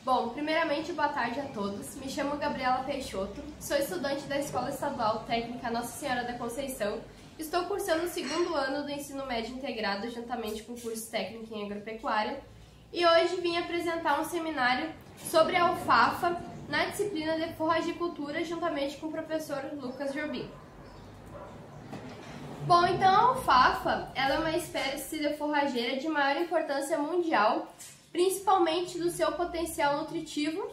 Bom, primeiramente, boa tarde a todos. Me chamo Gabriela Peixoto, sou estudante da Escola Estadual Técnica Nossa Senhora da Conceição. Estou cursando o segundo ano do ensino médio integrado juntamente com o curso técnico em agropecuária e hoje vim apresentar um seminário sobre a alfafa na disciplina de forragicultura juntamente com o professor Lucas Jobim. Bom, então a alfafa ela é uma espécie de forrageira de maior importância mundial, principalmente do seu potencial nutritivo,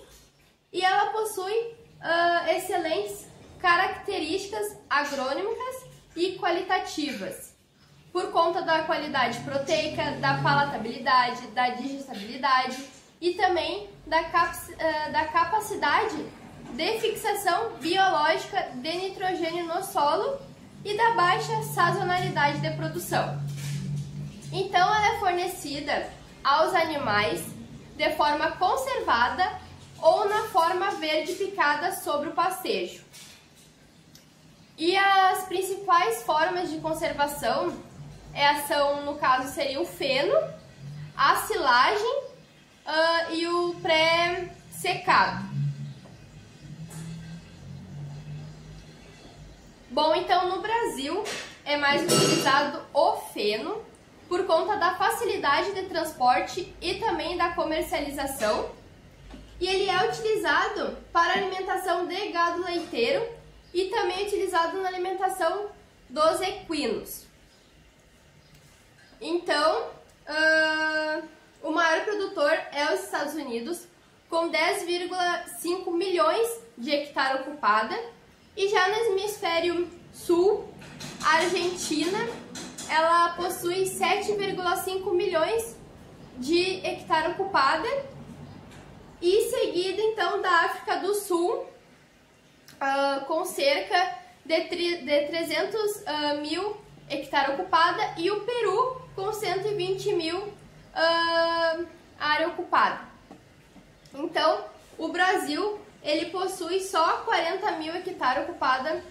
e ela possui excelentes características agrônicas e qualitativas, por conta da qualidade proteica, da palatabilidade, da digestibilidade e também da capacidade de fixação biológica de nitrogênio no solo e da baixa sazonalidade de produção. Então ela é fornecida aos animais de forma conservada ou na forma verde picada sobre o pastejo. E as principais formas de conservação são, no caso, seria o feno, a silagem e o pré-secado. Bom, então no Brasil é mais utilizado o feno por conta da facilidade de transporte e também da comercialização. E ele é utilizado para alimentação de gado leiteiro e também utilizado na alimentação dos equinos. Então, o maior produtor é os Estados Unidos, com 10,5 milhões de hectare ocupada, e já no hemisfério sul, a Argentina, ela possui 7,5 milhões de hectare ocupada, e seguida então da África do Sul, com cerca de 300 mil hectare ocupada, e o Peru com 120 mil área ocupada. Então, o Brasil ele possui só 40 mil hectare ocupada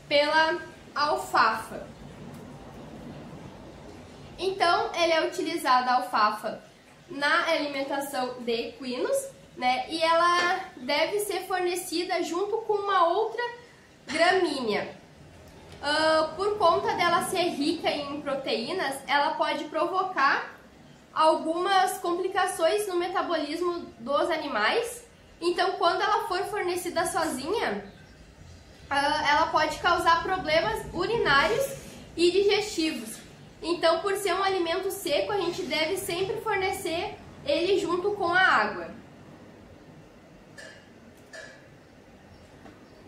pela alfafa. Então, ele é utilizada a alfafa na alimentação de equinos, né? E ela deve ser fornecida junto com uma outra gramínea. Por conta dela ser rica em proteínas, ela pode provocar algumas complicações no metabolismo dos animais. Então, quando ela for fornecida sozinha, ela pode causar problemas urinários e digestivos. Então, por ser um alimento seco, a gente deve sempre fornecer ele junto com a água.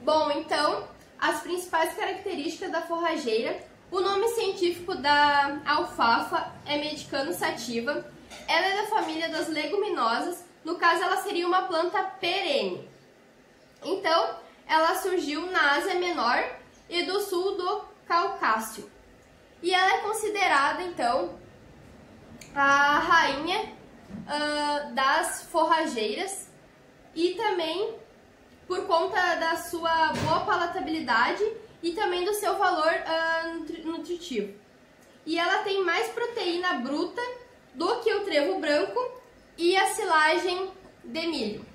Bom, então, as principais características da forrageira. O nome científico da alfafa é Medicano sativa. Ela é da família das leguminosas. No caso, ela seria uma planta perene. Então, ela surgiu na Ásia Menor e do sul do Caucásia. E ela é considerada, então, a rainha das forrageiras e também por conta da sua boa palatabilidade e também do seu valor nutritivo. E ela tem mais proteína bruta do que o trevo branco e a silagem de milho.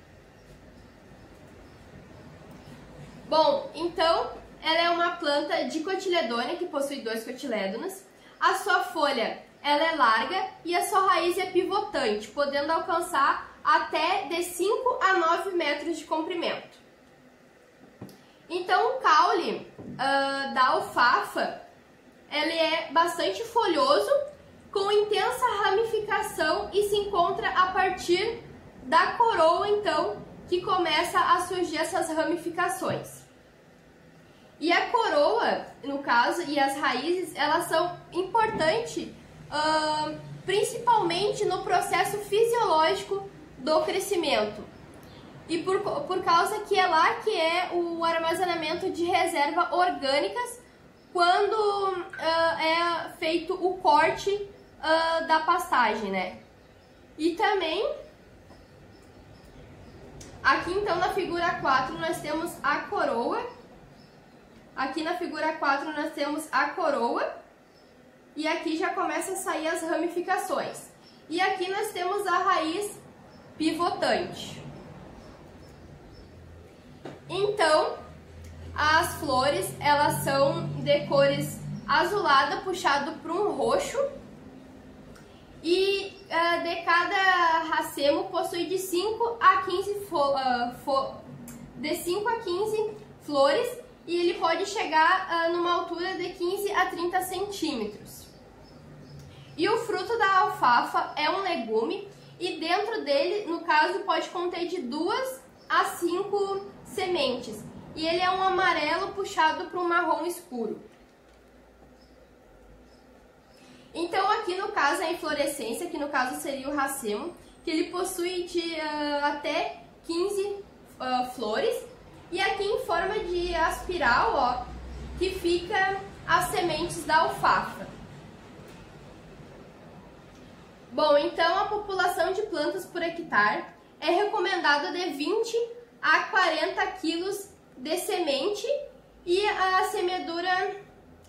Bom, então, ela é uma planta dicotiledônea que possui 2 cotilédonos. A sua folha ela é larga e a sua raiz é pivotante, podendo alcançar até de 5 a 9 metros de comprimento. Então, o caule da alfafa ele é bastante folhoso, com intensa ramificação e se encontra a partir da coroa, então, que começa a surgir essas ramificações. E a coroa, no caso, e as raízes, elas são importantes principalmente no processo fisiológico do crescimento. E por causa que é lá que é o armazenamento de reserva orgânicas quando é feito o corte da pastagem, né? E também, aqui então na figura 4 nós temos a coroa. Aqui na figura 4 nós temos a coroa. E aqui já começa a sair as ramificações. E aqui nós temos a raiz pivotante. Então, as flores, elas são de cores azulada puxado para um roxo e de cada racemo possui de 5 a 15 flores e ele pode chegar numa altura de 15 a 30 centímetros. E o fruto da alfafa é um legume e dentro dele, no caso, pode conter de 2 a 5 sementes. E ele é um amarelo puxado para um marrom escuro. Então aqui no caso a inflorescência, que no caso seria o racemo, que ele possui de até 15 flores. E aqui em forma de espiral, ó, que fica as sementes da alfafa. Bom, então a população de plantas por hectare é recomendada de 20 a 40 quilos de semente e a semeadura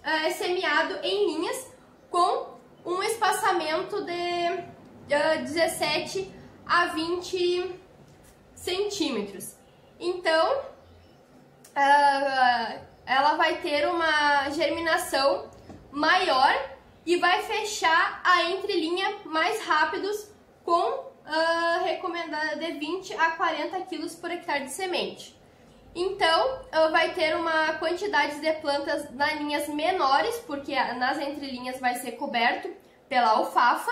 é semeado em linhas com um espaçamento de 17 a 20 centímetros. Então, ela vai ter uma germinação maior e vai fechar a entrelinha mais rápidos com recomendada de 20 a 40 quilos por hectare de semente. Então, vai ter uma quantidade de plantas nas linhas menores, porque nas entrelinhas vai ser coberto pela alfafa,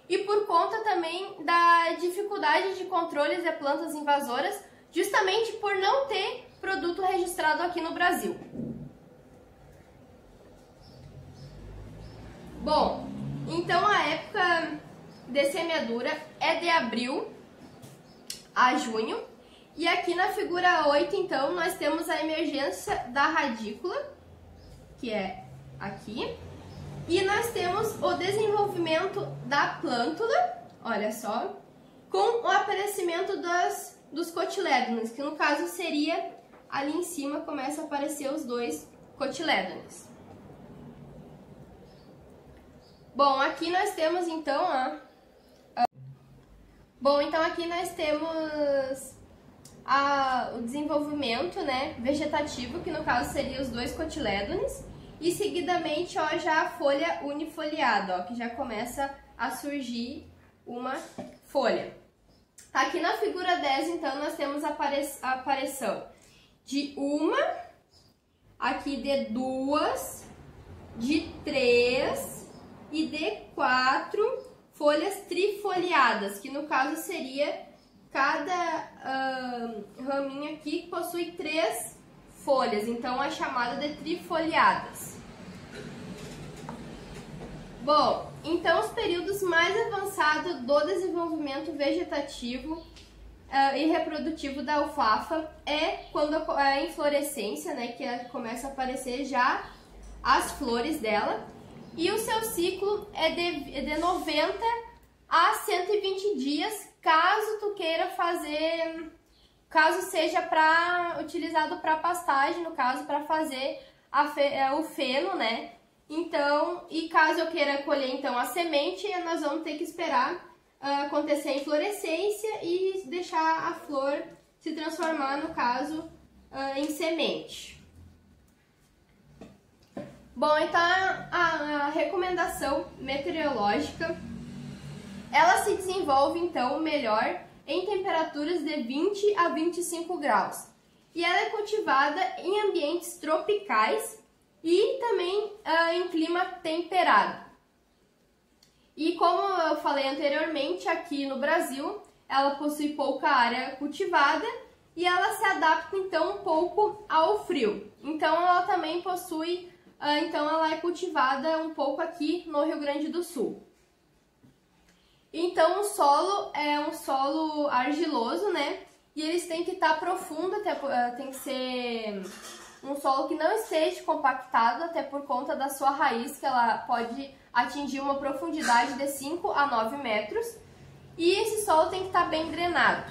e por conta também da dificuldade de controle de plantas invasoras, justamente por não ter produto registrado aqui no Brasil. Bom, então a época de semeadura é de abril a junho. E aqui na figura 8, então, nós temos a emergência da radícula, que é aqui. E nós temos o desenvolvimento da plântula, olha só, com o aparecimento dos cotilédones, que no caso seria ali em cima, começa a aparecer os dois cotilédones. Bom, aqui nós temos então aqui nós temos o desenvolvimento, né, vegetativo, que no caso seria os dois cotilédones, e seguidamente, ó, já a folha unifoliada, ó, que já começa a surgir uma folha. Aqui na figura 10, então, nós temos a aparição de uma, aqui de 2, de 3 e de 4 folhas trifoliadas, que no caso seria cada raminho aqui possui 3 folhas, então é chamada de trifoliadas. Bom, então os períodos mais avançados do desenvolvimento vegetativo e reprodutivo da alfafa é quando a inflorescência, né, que começa a aparecer já as flores dela, e o seu ciclo é de 90 a 120 dias, caso tu queira fazer, caso seja utilizado para pastagem, no caso para fazer o feno, né? Então, e caso eu queira colher então a semente, nós vamos ter que esperar acontecer a inflorescência e deixar a flor se transformar, no caso, em semente. Bom, então a recomendação meteorológica, ela se desenvolve então melhor em temperaturas de 20 a 25 graus. E ela é cultivada em ambientes tropicais e também em clima temperado. E como eu falei anteriormente, aqui no Brasil, ela possui pouca área cultivada e ela se adapta então um pouco ao frio. Então ela também possui, ela é cultivada um pouco aqui no Rio Grande do Sul. Então o solo é um solo argiloso, né? E eles têm que estar profundo, tem que ser um solo que não esteja compactado, até por conta da sua raiz, que ela pode atingir uma profundidade de 5 a 9 metros. E esse solo tem que estar bem drenado.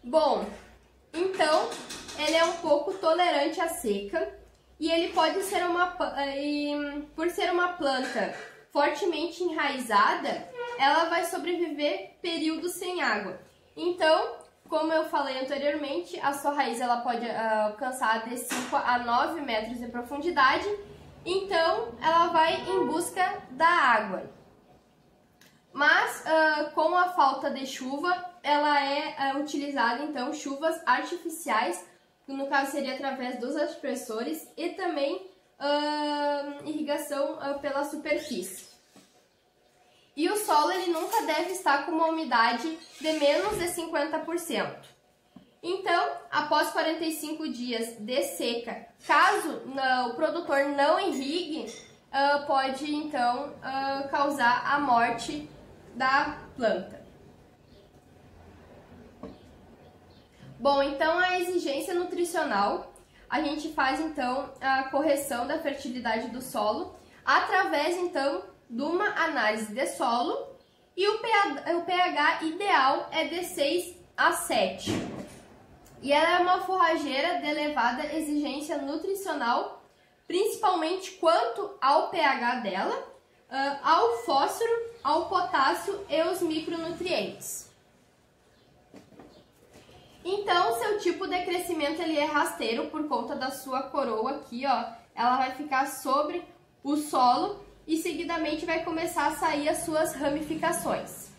Bom, então ele é um pouco tolerante à seca. E ele pode ser por ser uma planta fortemente enraizada, ela vai sobreviver períodos sem água. Então, como eu falei anteriormente, a sua raiz ela pode alcançar de 5 a 9 metros de profundidade, então ela vai em busca da água. Mas com a falta de chuva, ela é utilizada então chuvas artificiais, que no caso seria através dos aspersores, e também irrigação pela superfície. E o solo ele nunca deve estar com uma umidade de menos de 50%. Então, após 45 dias de seca, caso o produtor não irrigue, pode então causar a morte da planta. Bom, então a exigência nutricional, a gente faz então a correção da fertilidade do solo através então de uma análise de solo, e o pH ideal é de 6 a 7. E ela é uma forrageira de elevada exigência nutricional, principalmente quanto ao pH dela, ao fósforo, ao potássio e os micronutrientes. Então, seu tipo de crescimento ele é rasteiro por conta da sua coroa aqui, ó. Ela vai ficar sobre o solo e seguidamente vai começar a sair as suas ramificações.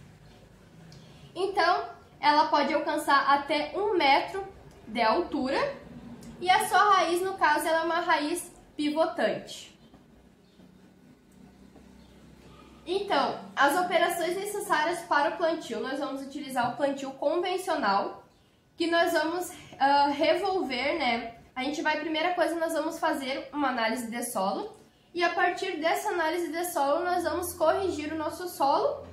Então, ela pode alcançar até 1 metro de altura, e a sua raiz, no caso, ela é uma raiz pivotante. Então, as operações necessárias para o plantio, nós vamos utilizar o plantio convencional, que nós vamos revolver, né? Primeira coisa, nós vamos fazer uma análise de solo, e a partir dessa análise de solo, nós vamos corrigir o nosso solo,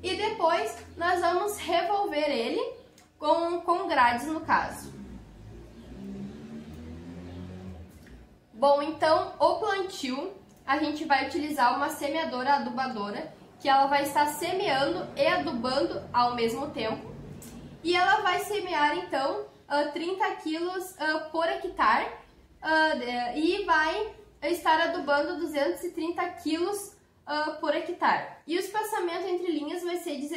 e depois nós vamos revolver ele com grades, no caso. Bom, então, o plantio, a gente vai utilizar uma semeadora adubadora, que ela vai estar semeando e adubando ao mesmo tempo. E ela vai semear, então, 30 quilos por hectare e vai estar adubando 230 quilos por hectare. E o espaçamento entre linhas vai ser de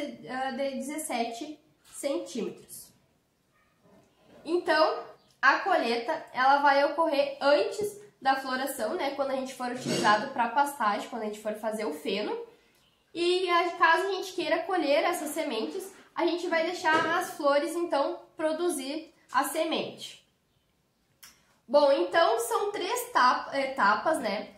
17 centímetros. Então, a colheita ela vai ocorrer antes da floração, né, quando a gente for utilizado para pastagem, quando a gente for fazer o feno. E caso a gente queira colher essas sementes, a gente vai deixar as flores, então, produzir a semente. Bom, então, são 3 etapas, né?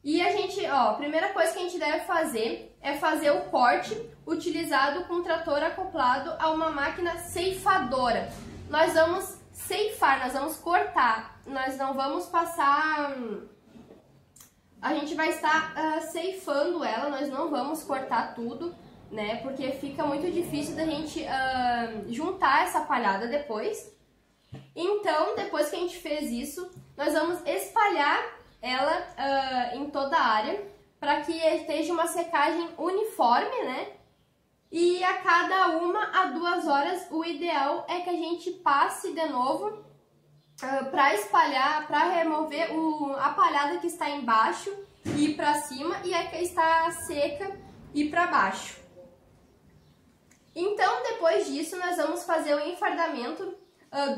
E a gente, a primeira coisa que a gente deve fazer é fazer o corte utilizado com trator acoplado a uma máquina ceifadora. Nós vamos ceifar, nós vamos cortar, nós não vamos passar... A gente vai estar ceifando ela, nós não vamos cortar tudo, né? Porque fica muito difícil da gente juntar essa palhada depois. Então, depois que a gente fez isso, nós vamos espalhar ela em toda a área para que esteja uma secagem uniforme, né? E a cada 1 a 2 horas, o ideal é que a gente passe de novo para espalhar, para remover a palhada que está embaixo e ir para cima, e a que está seca e para baixo. Então, depois disso, nós vamos fazer o enfardamento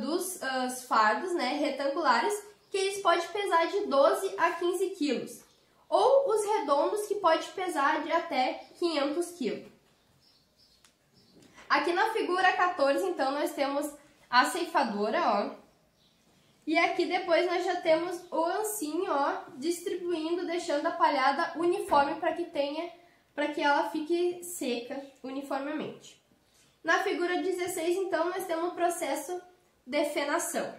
dos fardos, né, retangulares, que eles podem pesar de 12 a 15 quilos, ou os redondos, que pode pesar de até 500 quilos. Aqui na figura 14, então, nós temos a ceifadora, ó. E aqui depois nós já temos o ancinho, ó, distribuindo, deixando a palhada uniforme para que ela fique seca uniformemente. Na figura 16, então, nós temos o processo de fenação.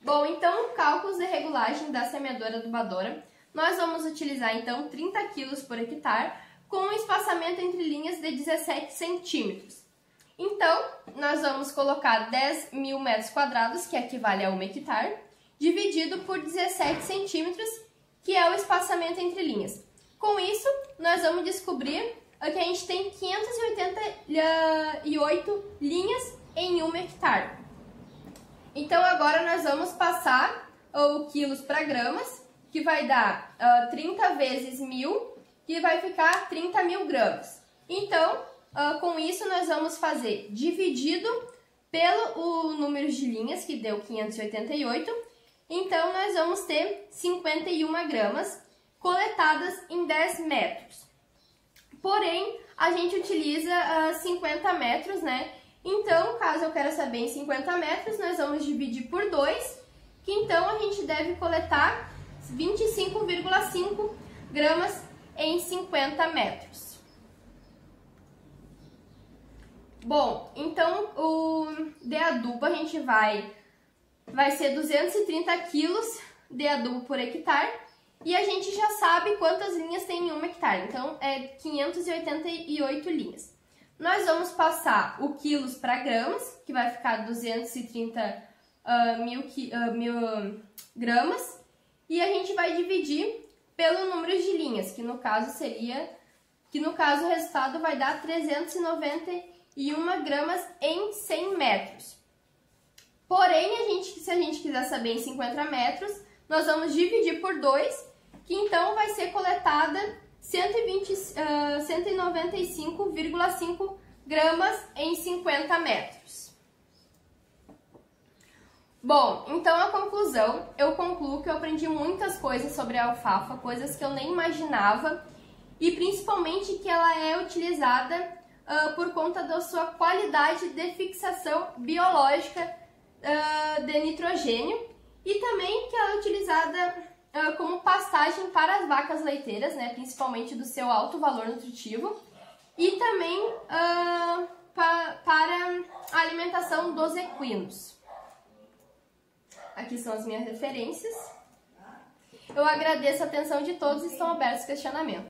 Bom, então, cálculos de regulagem da semeadora adubadora. Nós vamos utilizar, então, 30 kg por hectare, com um espaçamento entre linhas de 17 centímetros. Então, nós vamos colocar 10.000 metros quadrados, que equivale a 1 hectare, dividido por 17 centímetros, que é o espaçamento entre linhas. Com isso, nós vamos descobrir que a gente tem 588 linhas em 1 hectare. Então, agora nós vamos passar o quilos para gramas, que vai dar 30 vezes 1.000, que vai ficar 30.000 gramas. Então, com isso, nós vamos fazer dividido pelo número de linhas, que deu 588. Então, nós vamos ter 51 gramas coletadas em 10 metros. Porém, a gente utiliza 50 metros, né? Então, caso eu queira saber em 50 metros, nós vamos dividir por 2, que então a gente deve coletar 25,5 gramas em 50 metros. Bom, então o de adubo a gente vai ser 230 quilos de adubo por hectare e a gente já sabe quantas linhas tem em 1 hectare, então é 588 linhas. Nós vamos passar o quilos para gramas, que vai ficar 230 mil gramas, e a gente vai dividir pelo número de linhas, que no caso o resultado vai dar 391 gramas em 100 metros. Porém, se a gente quiser saber em 50 metros, nós vamos dividir por 2, que então vai ser coletada 195,5 gramas em 50 metros. Bom, então a conclusão, eu concluo que eu aprendi muitas coisas sobre a alfafa, coisas que eu nem imaginava, e principalmente que ela é utilizada por conta da sua qualidade de fixação biológica de nitrogênio, e também que ela é utilizada como pastagem para as vacas leiteiras, né, principalmente do seu alto valor nutritivo, e também para a alimentação dos equinos. Aqui são as minhas referências. Eu agradeço a atenção de todos e estão abertos questionamentos.